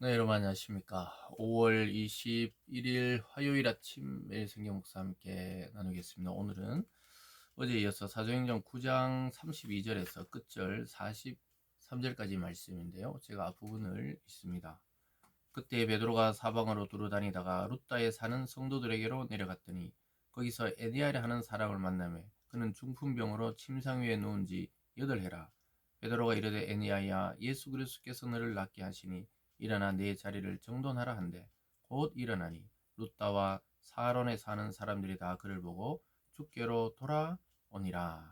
네, 여러분 안녕하십니까. 5월 21일 화요일 아침 매일 성경 목사 함께 나누겠습니다. 오늘은 어제에 이어서 사도행전 9장 32절에서 끝절 43절까지 말씀인데요. 제가 앞부분을 읽습니다. 그때 베드로가 사방으로 두루 다니다가 룻다에 사는 성도들에게로 내려갔더니 거기서 에니아라 하는 사람을 만나매 그는 중풍병으로 침상 위에 누운 지 8해라. 베드로가 이르되 에니아야, 예수 그리스도께서 너를 낫게 하시니 일어나 네 자리를 정돈하라 한데 곧 일어나니 룻다와 사론에 사는 사람들이 다 그를 보고 주께로 돌아오니라.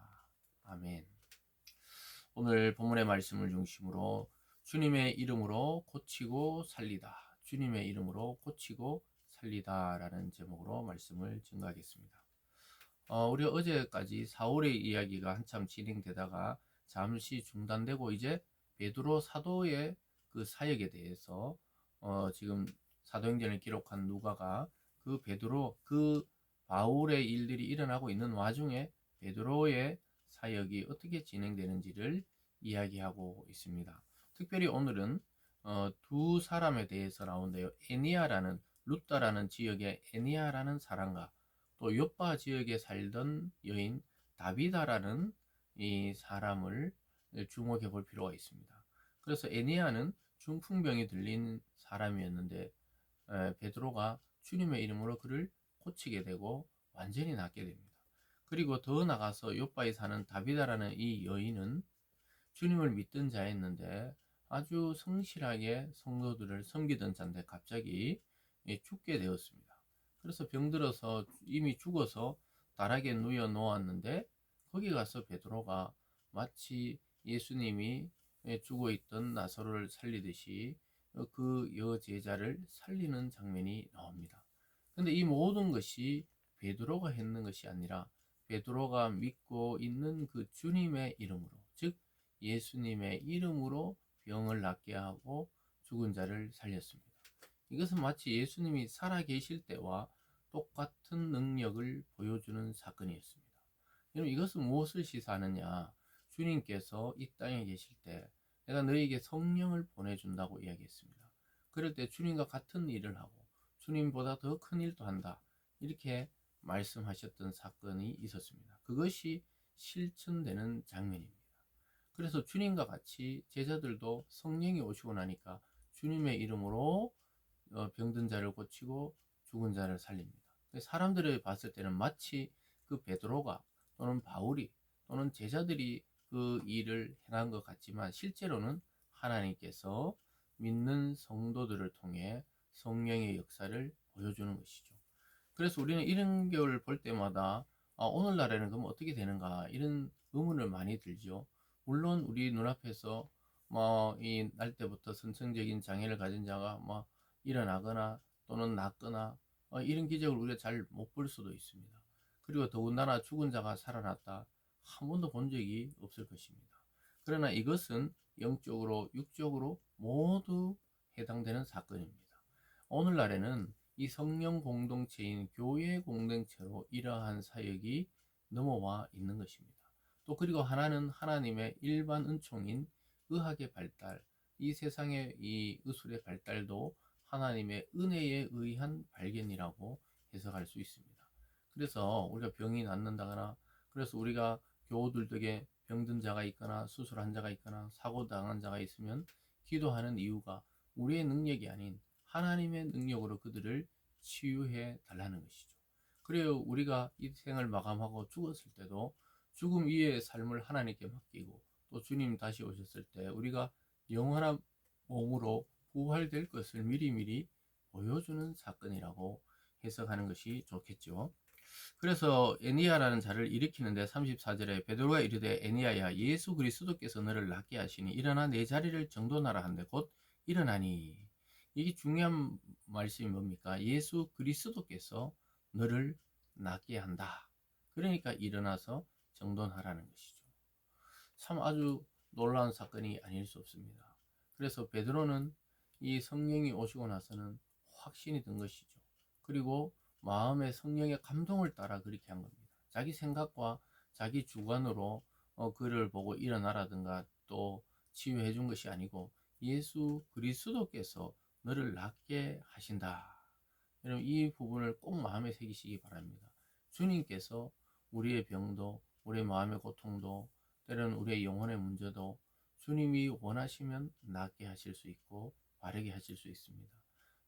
아멘. 오늘 본문의 말씀을 중심으로 주님의 이름으로 고치고 살리다, 주님의 이름으로 고치고 살리다 라는 제목으로 말씀을 증거하겠습니다. 우리가 어제까지 사울의 이야기가 한참 진행되다가 잠시 중단되고 이제 베드로 사도의 그 사역에 대해서 지금 사도행전을 기록한 누가가 그 베드로 그 바울의 일들이 일어나고 있는 와중에 베드로의 사역이 어떻게 진행되는지를 이야기하고 있습니다. 특별히 오늘은 두 사람에 대해서 나오는데요. 에니아라는 룻다라는 지역의 에니아라는 사람과 또 요빠 지역에 살던 여인 다비다라는 이 사람을 주목해 볼 필요가 있습니다. 그래서 에니아는 중풍병이 들린 사람이었는데 베드로가 주님의 이름으로 그를 고치게 되고 완전히 낫게 됩니다. 그리고 더 나가서 요바에 사는 다비다라는 이 여인은 주님을 믿던 자였는데 아주 성실하게 성도들을 섬기던 자인데 갑자기 죽게 되었습니다. 그래서 병들어서 이미 죽어서 다락에 누워 놓았는데 거기 가서 베드로가 마치 예수님이 죽어 있던 나사로를 살리듯이 그 여제자를 살리는 장면이 나옵니다. 근데 이 모든 것이 베드로가 했는 것이 아니라 베드로가 믿고 있는 그 주님의 이름으로, 즉 예수님의 이름으로 병을 낫게 하고 죽은 자를 살렸습니다. 이것은 마치 예수님이 살아계실 때와 똑같은 능력을 보여주는 사건이었습니다. 여러분, 이것은 무엇을 시사하느냐? 주님께서 이 땅에 계실 때 내가 너에게 성령을 보내준다고 이야기했습니다. 그럴 때 주님과 같은 일을 하고 주님보다 더 큰 일도 한다, 이렇게 말씀하셨던 사건이 있었습니다. 그것이 실천되는 장면입니다. 그래서 주님과 같이 제자들도 성령이 오시고 나니까 주님의 이름으로 병든 자를 고치고 죽은 자를 살립니다. 사람들이 봤을 때는 마치 그 베드로가 또는 바울이 또는 제자들이 그 일을 행한 것 같지만 실제로는 하나님께서 믿는 성도들을 통해 성령의 역사를 보여주는 것이죠. 그래서 우리는 이런 걸 볼 때마다 오늘날에는 그럼 어떻게 되는가, 이런 의문을 많이 들죠. 물론 우리 눈앞에서 뭐 이 날 때부터 선천적인 장애를 가진 자가 뭐 일어나거나 또는 낫거나 이런 기적을 우리가 잘 못 볼 수도 있습니다. 그리고 더군다나 죽은 자가 살아났다, 한 번도 본 적이 없을 것입니다. 그러나 이것은 영적으로 육적으로 모두 해당되는 사건입니다. 오늘날에는 이 성령 공동체인 교회 공동체로 이러한 사역이 넘어와 있는 것입니다. 또 그리고 하나는 하나님의 일반 은총인 의학의 발달, 이 세상의 이 의술의 발달도 하나님의 은혜에 의한 발견이라고 해석할 수 있습니다. 그래서 우리가 병이 낫는다거나, 그래서 우리가 교우들 덕에 병든 자가 있거나 수술한 자가 있거나 사고 당한 자가 있으면 기도하는 이유가 우리의 능력이 아닌 하나님의 능력으로 그들을 치유해 달라는 것이죠. 그래요, 우리가 이 생을 마감하고 죽었을 때도 죽음 이후의 삶을 하나님께 맡기고 또 주님 다시 오셨을 때 우리가 영원한 몸으로 부활될 것을 미리미리 보여주는 사건이라고 해석하는 것이 좋겠죠. 그래서 에니야라는 자를 일으키는데 34절에 베드로가 이르되 에니야야, 예수 그리스도께서 너를 낫게 하시니 일어나 내 자리를 정돈하라 한데 곧 일어나니. 이게 중요한 말씀이 뭡니까? 예수 그리스도께서 너를 낫게 한다. 그러니까 일어나서 정돈하라는 것이죠. 참 아주 놀라운 사건이 아닐 수 없습니다. 그래서 베드로는 이 성령이 오시고 나서는 확신이 든 것이죠. 그리고 마음의 성령의 감동을 따라 그렇게 한 겁니다. 자기 생각과 자기 주관으로 그를 보고 일어나라든가 또 치유해 준 것이 아니고 예수 그리스도께서 너를 낫게 하신다. 여러분 이 부분을 꼭 마음에 새기시기 바랍니다. 주님께서 우리의 병도 우리의 마음의 고통도 때로는 우리의 영혼의 문제도 주님이 원하시면 낫게 하실 수 있고 바르게 하실 수 있습니다.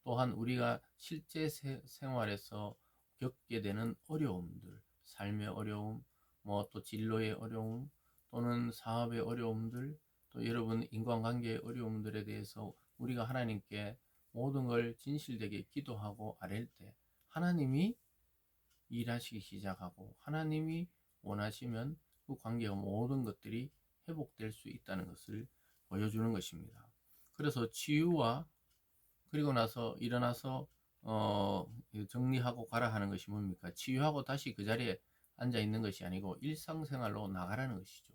또한 우리가 실제 생활에서 겪게 되는 어려움들, 삶의 어려움, 뭐 또 진로의 어려움, 또는 사업의 어려움들, 또 여러분 인간관계의 어려움들에 대해서 우리가 하나님께 모든 걸 진실되게 기도하고 아랠 때 하나님이 일하시기 시작하고 하나님이 원하시면 그 관계와 모든 것들이 회복될 수 있다는 것을 보여주는 것입니다. 그래서 치유와 그리고 나서 일어나서 정리하고 가라 하는 것이 뭡니까? 치유하고 다시 그 자리에 앉아 있는 것이 아니고 일상생활로 나가라는 것이죠.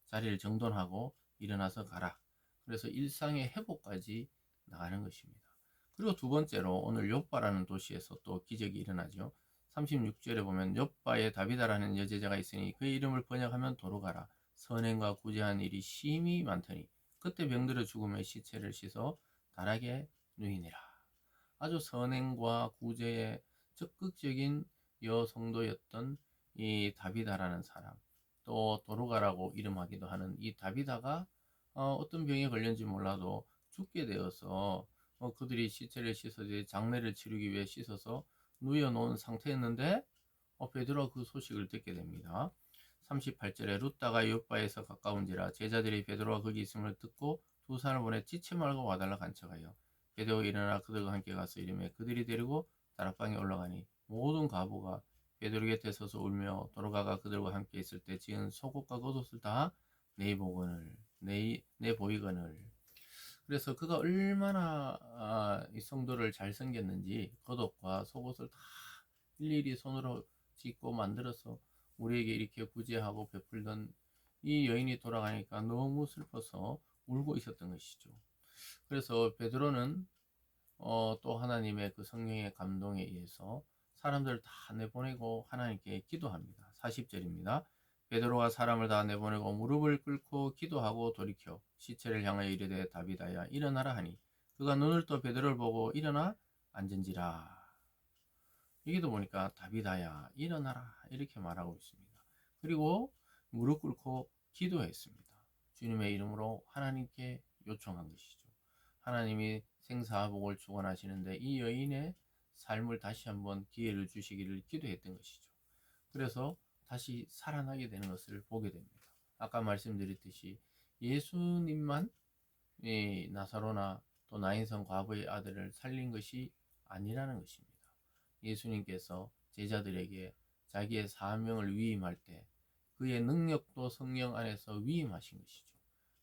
자리를 정돈하고 일어나서 가라. 그래서 일상의 회복까지 나가는 것입니다. 그리고 두 번째로 오늘 욥바라는 도시에서 또 기적이 일어나죠. 36절에 보면 욥바에 다비다라는 여제자가 있으니 그의 이름을 번역하면 도로 가라. 선행과 구제한 일이 심히 많더니 그때 병들어 죽음의 시체를 씻어 다락에 누이니라. 아주 선행과 구제의 적극적인 여성도였던 이 다비다라는 사람, 또 도루가라고 이름하기도 하는 이 다비다가 어떤 병에 걸렸는지 몰라도 죽게 되어서 그들이 시체를 씻어서 장례를 치르기 위해 씻어서 누워놓은 상태였는데 베드로가 그 소식을 듣게 됩니다. 38절에 룻다가 요바에서 가까운지라 제자들이 베드로가 거기 있음을 듣고 두 사람을 보내 지체 말고 와달라 간청하여 베드로가 일어나 그들과 함께 가서 이르매 그들이 데리고 다락방에 올라가니 모든 과부가 베드로 곁에 서서 울며 도로가가 그들과 함께 있을 때 지은 속옷과 겉옷을 다 내보이거늘. 그래서 그가 얼마나 이 성도를 잘 섬겼는지 겉옷과 속옷을 다 일일이 손으로 짓고 만들어서 우리에게 이렇게 구제하고 베풀던 이 여인이 돌아가니까 너무 슬퍼서 울고 있었던 것이죠. 그래서 베드로는 또 하나님의 그 성령의 감동에 의해서 사람들을 다 내보내고 하나님께 기도합니다. 40절입니다. 베드로가 사람을 다 내보내고 무릎을 꿇고 기도하고 돌이켜 시체를 향하여 이르되 다비다야 일어나라 하니 그가 눈을 떠 베드로를 보고 일어나 앉은지라. 여기도 보니까 다비다야 일어나라 이렇게 말하고 있습니다. 그리고 무릎 꿇고 기도했습니다. 주님의 이름으로 하나님께 요청한 것이죠. 하나님이 생사복을 축원하시는데 이 여인의 삶을 다시 한번 기회를 주시기를 기도했던 것이죠. 그래서 다시 살아나게 되는 것을 보게 됩니다. 아까 말씀드렸듯이 예수님만 이 나사로나 또 나인성 과부의 아들을 살린 것이 아니라는 것입니다. 예수님께서 제자들에게 자기의 사명을 위임할 때 그의 능력도 성령 안에서 위임하신 것이죠.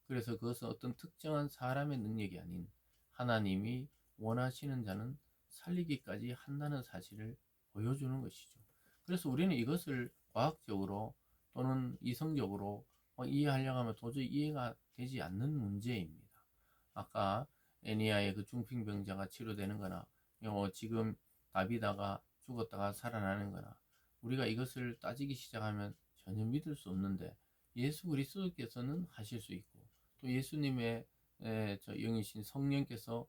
그래서 그것은 어떤 특정한 사람의 능력이 아닌 하나님이 원하시는 자는 살리기까지 한다는 사실을 보여주는 것이죠. 그래서 우리는 이것을 과학적으로 또는 이성적으로 이해하려고 하면 도저히 이해가 되지 않는 문제입니다. 아까 애니아의 그 중풍병자가 치료되는 거나 지금 다비다가 죽었다가 살아나는 거나 우리가 이것을 따지기 시작하면 전혀 믿을 수 없는데 예수 그리스도께서는 하실 수 있고 또 예수님의 영이신 성령께서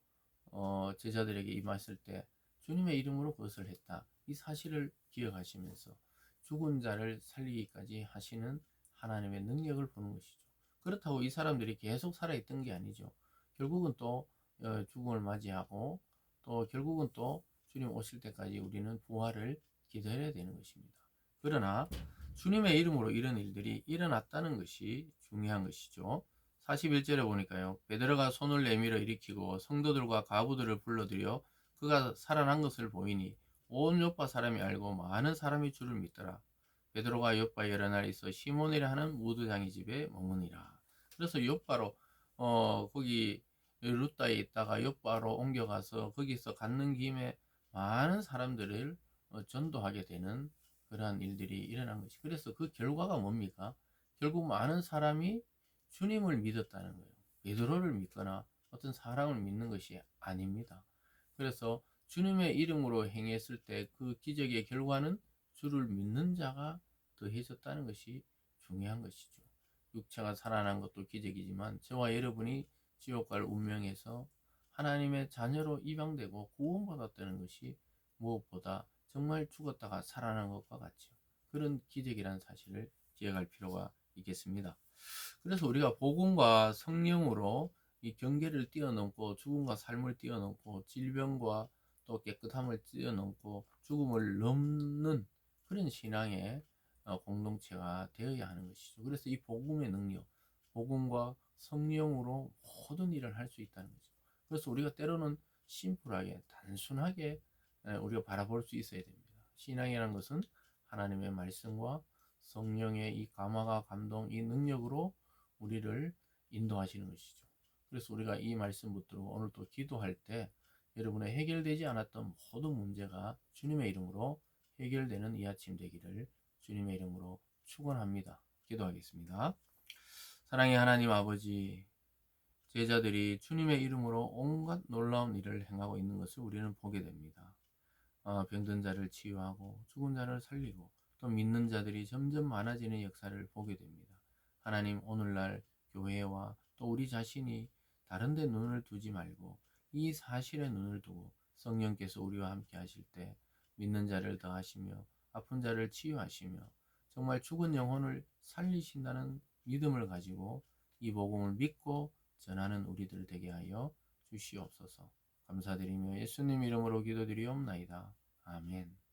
제자들에게 임하실 때 주님의 이름으로 그것을 했다. 이 사실을 기억하시면서 죽은 자를 살리기까지 하시는 하나님의 능력을 보는 것이죠. 그렇다고 이 사람들이 계속 살아있던 게 아니죠. 결국은 또 죽음을 맞이하고 또 결국은 또 주님 오실 때까지 우리는 부활을 기다려야 되는 것입니다. 그러나 주님의 이름으로 이런 일들이 일어났다는 것이 중요한 것이죠. 41절에 보니까요. 베드로가 손을 내밀어 일으키고 성도들과 가부들을 불러들여 그가 살아난 것을 보이니 온 요파 사람이 알고 많은 사람이 주를 믿더라. 베드로가 요파에 여러 날 있어 시몬이라 하는 무두장이 집에 머무니라. 그래서 요파로 거기 루따에 있다가 요파로 옮겨가서 거기서 갖는 김에 많은 사람들을 전도하게 되는 그러한 일들이 일어난 것이. 그래서 그 결과가 뭡니까? 결국 많은 사람이 주님을 믿었다는 거예요. 베드로를 믿거나 어떤 사람을 믿는 것이 아닙니다. 그래서 주님의 이름으로 행했을 때 그 기적의 결과는 주를 믿는 자가 더해졌다는 것이 중요한 것이죠. 육체가 살아난 것도 기적이지만 저와 여러분이 지옥 갈 운명에서 하나님의 자녀로 입양되고 구원받았다는 것이 무엇보다 정말 죽었다가 살아난 것과 같죠. 그런 기적이라는 사실을 기억할 필요가 있겠습니다. 그래서 우리가 복음과 성령으로 이 경계를 뛰어넘고 죽음과 삶을 뛰어넘고 질병과 또 깨끗함을 뛰어넘고 죽음을 넘는 그런 신앙의 공동체가 되어야 하는 것이죠. 그래서 이 복음의 능력, 복음과 성령으로 모든 일을 할 수 있다는 거죠. 그래서 우리가 때로는 심플하게 단순하게 우리가 바라볼 수 있어야 됩니다. 신앙이라는 것은 하나님의 말씀과 성령의 이 감화가 감동, 이 능력으로 우리를 인도하시는 것이죠. 그래서 우리가 이 말씀 붙들고 오늘 또 기도할 때 여러분의 해결되지 않았던 모든 문제가 주님의 이름으로 해결되는 이 아침 되기를 주님의 이름으로 축원합니다. 기도하겠습니다. 사랑의 하나님 아버지, 제자들이 주님의 이름으로 온갖 놀라운 일을 행하고 있는 것을 우리는 보게 됩니다. 병든 자를 치유하고 죽은 자를 살리고 또 믿는 자들이 점점 많아지는 역사를 보게 됩니다. 하나님, 오늘날 교회와 또 우리 자신이 다른 데 눈을 두지 말고 이 사실에 눈을 두고 성령께서 우리와 함께 하실 때 믿는 자를 더하시며 아픈 자를 치유하시며 정말 죽은 영혼을 살리신다는 믿음을 가지고 이 복음을 믿고 전하는 우리들 되게 하여 주시옵소서. 감사드리며 예수님 이름으로 기도드리옵나이다. 아멘.